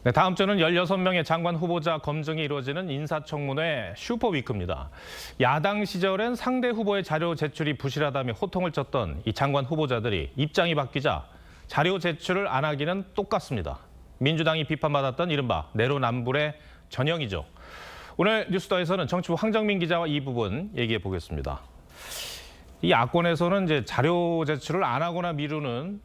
네, 다음 주는 16명의 장관 후보자 검증이 이루어지는 인사청문회 슈퍼위크입니다. 야당 시절엔 상대 후보의 자료 제출이 부실하다며 호통을 쳤던 이 장관 후보자들이 입장이 바뀌자 자료 제출을 안 하기는 똑같습니다. 민주당이 비판받았던 이른바 내로남불의 전형이죠. 오늘 뉴스더에서는 정치부 황정민 기자와 이 부분 얘기해 보겠습니다. 이 야권에서는 이제 자료 제출을 안 하거나 미루는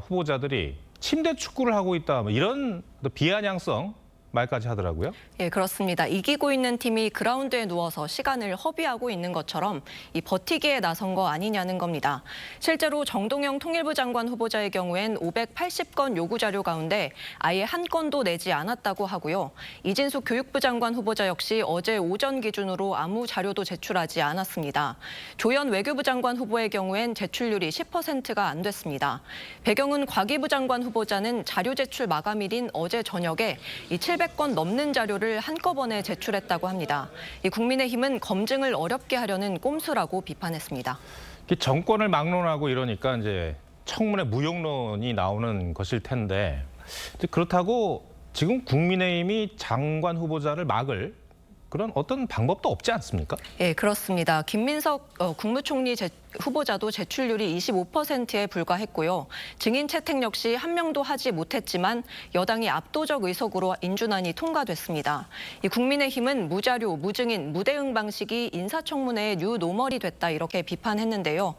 후보자들이 침대 축구를 하고 있다, 뭐 이런 비아냥성 말까지 하더라고요. 예, 그렇습니다. 이기고 있는 팀이 그라운드에 누워서 시간을 허비하고 있는 것처럼 이 버티기에 나선 거 아니냐는 겁니다. 실제로 정동영 통일부 장관 후보자의 경우엔 580건 요구 자료 가운데 아예 한 건도 내지 않았다고 하고요. 이진숙 교육부 장관 후보자 역시 어제 오전 기준으로 아무 자료도 제출하지 않았습니다. 조현 외교부 장관 후보의 경우엔 제출률이 10%가 안 됐습니다. 배경은 과기부 장관 후보자는 자료 제출 마감일인 어제 저녁에 이 700건 넘는 자료를 한꺼번에 제출했다고 합니다. 이 국민의힘은 검증을 어렵게 하려는 꼼수라고 비판했습니다. 정권을 막론하고 이러니까 이제 청문회 무용론이 나오는 것일 텐데, 그렇다고 지금 국민의힘이 장관 후보자를 막을 그런 어떤 방법도 없지 않습니까? 예, 그렇습니다. 김민석 국무총리 후보자도 제출률이 25%에 불과했고요. 증인 채택 역시 한 명도 하지 못했지만 여당이 압도적 의석으로 인준안이 통과됐습니다. 이 국민의힘은 무자료, 무증인, 무대응 방식이 인사청문회의 뉴노멀이 됐다 이렇게 비판했는데요.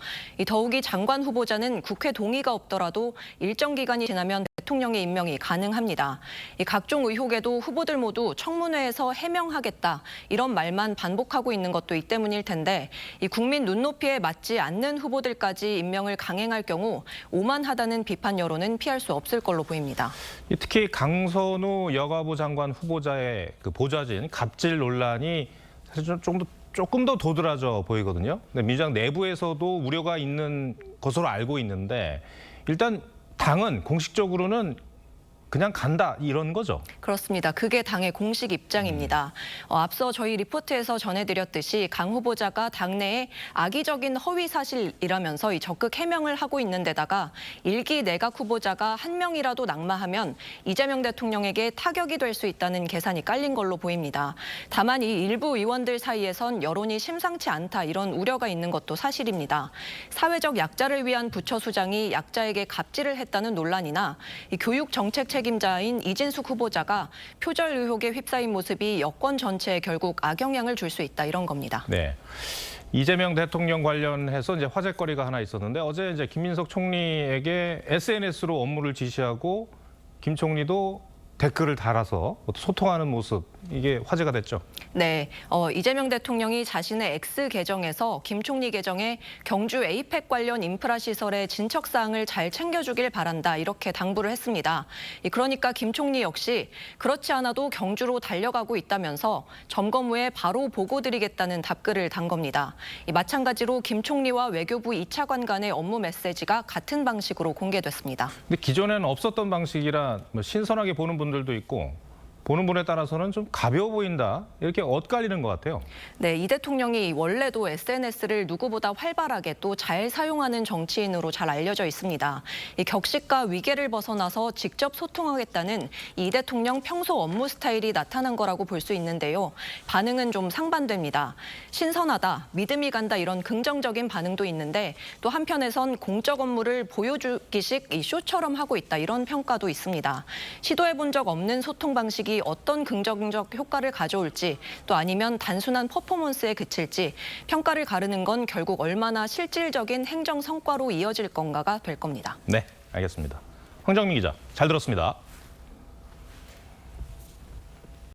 더욱이 장관 후보자는 국회 동의가 없더라도 일정 기간이 지나면 대통령의 임명이 가능합니다. 각종 의혹에도 후보들 모두 청문회에서 해명하겠다 이런 말만 반복하고 있는 것도 이 때문일 텐데 이 국민 눈높이에 맞지 않는 후보들까지 임명을 강행할 경우 오만하다는 비판 여론은 피할 수 없을 걸로 보입니다. 특히 강선우 여가부 장관 후보자의 그 보좌진 갑질 논란이 사실 조금 더 도드라져 보이거든요. 근데 민주당 내부에서도 우려가 있는 것으로 알고 있는데 일단 당은 공식적으로는 그냥 간다 이런 거죠? 그렇습니다. 그게 당의 공식 입장입니다. 앞서 저희 리포트에서 전해드렸듯이 강 후보자가 당내에 악의적인 허위 사실이라면서 적극 해명을 하고 있는 데다가 일기 내각 후보자가 한 명이라도 낙마하면 이재명 대통령에게 타격이 될 수 있다는 계산이 깔린 걸로 보입니다. 다만 이 일부 의원들 사이에선 여론이 심상치 않다 이런 우려가 있는 것도 사실입니다. 사회적 약자를 위한 부처 수장이 약자에게 갑질을 했다는 논란이나 이 교육 정책 책임자인 이진숙 후보자가 표절 의혹에 휩싸인 모습이 여권 전체에 결국 악영향을 줄 수 있다 이런 겁니다. 네. 이재명 대통령 관련해서 이제 화제거리가 하나 있었는데 어제 이제 김민석 총리에게 SNS로 업무를 지시하고 김 총리도 댓글을 달아서 소통하는 모습, 이게 화제가 됐죠. 네, 이재명 대통령이 자신의 X 계정에서 김 총리 계정에 경주 에이펙 관련 인프라 시설의 진척 사항을 잘 챙겨주길 바란다 이렇게 당부를 했습니다. 그러니까 김 총리 역시 그렇지 않아도 경주로 달려가고 있다면서 점검 후에 바로 보고드리겠다는 답글을 단 겁니다. 마찬가지로 김 총리와 외교부 2차관 간의 업무 메시지가 같은 방식으로 공개됐습니다. 근데 기존에는 없었던 방식이라 신선하게 보는 분들도 있고 보는 분에 따라서는 좀 가벼워 보인다 이렇게 엇갈리는 것 같아요. 네, 이 대통령이 원래도 SNS를 누구보다 활발하게 또 잘 사용하는 정치인으로 잘 알려져 있습니다. 격식과 위계를 벗어나서 직접 소통하겠다는 이 대통령 평소 업무 스타일이 나타난 거라고 볼 수 있는데요. 반응은 좀 상반됩니다. 신선하다, 믿음이 간다 이런 긍정적인 반응도 있는데 또 한편에선 공적 업무를 보여주기식 쇼처럼 하고 있다 이런 평가도 있습니다. 시도해본 적 없는 소통 방식이 어떤 긍정적 효과를 가져올지 또 아니면 단순한 퍼포먼스에 그칠지 평가를 가르는 건 결국 얼마나 실질적인 행정 성과로 이어질 건가가 될 겁니다. 네, 알겠습니다. 황정민 기자, 잘 들었습니다.